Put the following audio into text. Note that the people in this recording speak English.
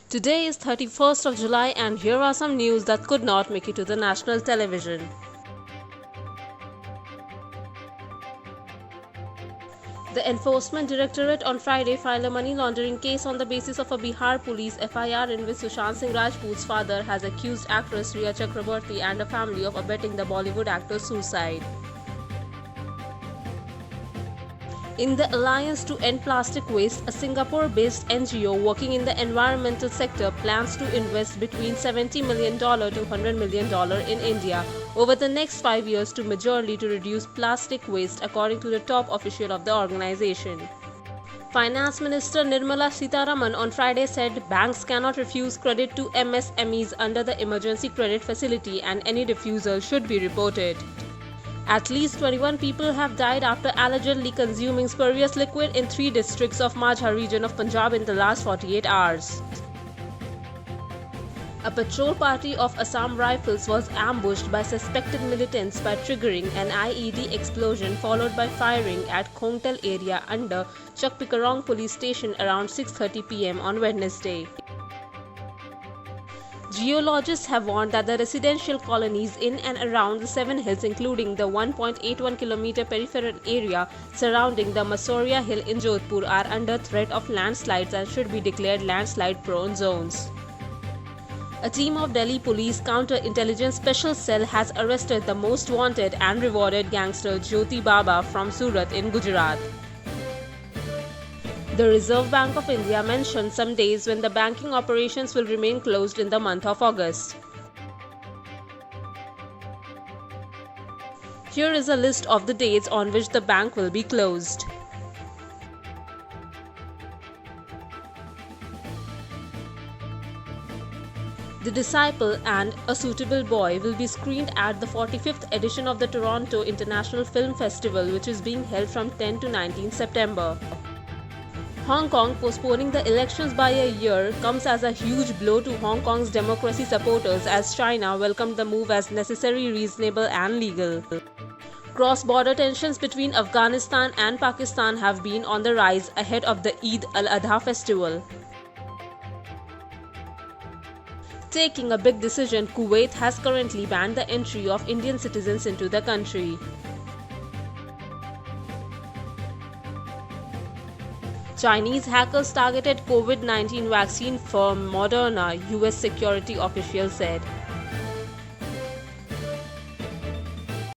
Today is 31st of July and here are some news that could not make it to the national television. The Enforcement Directorate on Friday filed a money laundering case on the basis of a Bihar police FIR in which Sushant Singh Rajput's father has accused actress Rhea Chakraborty and her family of abetting the Bollywood actor's suicide. In the Alliance to End Plastic Waste, a Singapore-based NGO working in the environmental sector plans to invest between $70 million to $100 million in India over the next 5 years to majorly to reduce plastic waste, according to the top official of the organization. Finance Minister Nirmala Sitharaman on Friday said banks cannot refuse credit to MSMEs under the Emergency Credit Facility and any refusal should be reported. At least 21 people have died after allegedly consuming spurious liquid in 3 districts of Majha region of Punjab in the last 48 hours. A patrol party of Assam Rifles was ambushed by suspected militants by triggering an IED explosion followed by firing at Khongtel area under Chakpikarong police station around 6:30 p.m. on Wednesday. Geologists have warned that the residential colonies in and around the Seven Hills, including the 1.81 km peripheral area surrounding the Masoria Hill in Jodhpur, are under threat of landslides and should be declared landslide-prone zones. A team of Delhi Police Counter-Intelligence Special Cell has arrested the most wanted and rewarded gangster Jyoti Baba from Surat in Gujarat. The Reserve Bank of India mentioned some days when the banking operations will remain closed in the month of August. Here is a list of the dates on which the bank will be closed. The Disciple and A Suitable Boy will be screened at the 45th edition of the Toronto International Film Festival, which is being held from 10 to 19 September. Hong Kong postponing the elections by a year comes as a huge blow to Hong Kong's democracy supporters as China welcomed the move as necessary, reasonable and legal. Cross-border tensions between Afghanistan and Pakistan have been on the rise ahead of the Eid al-Adha festival. Taking a big decision, Kuwait has currently banned the entry of Indian citizens into the country. Chinese hackers targeted COVID-19 vaccine firm Moderna, US security officials said.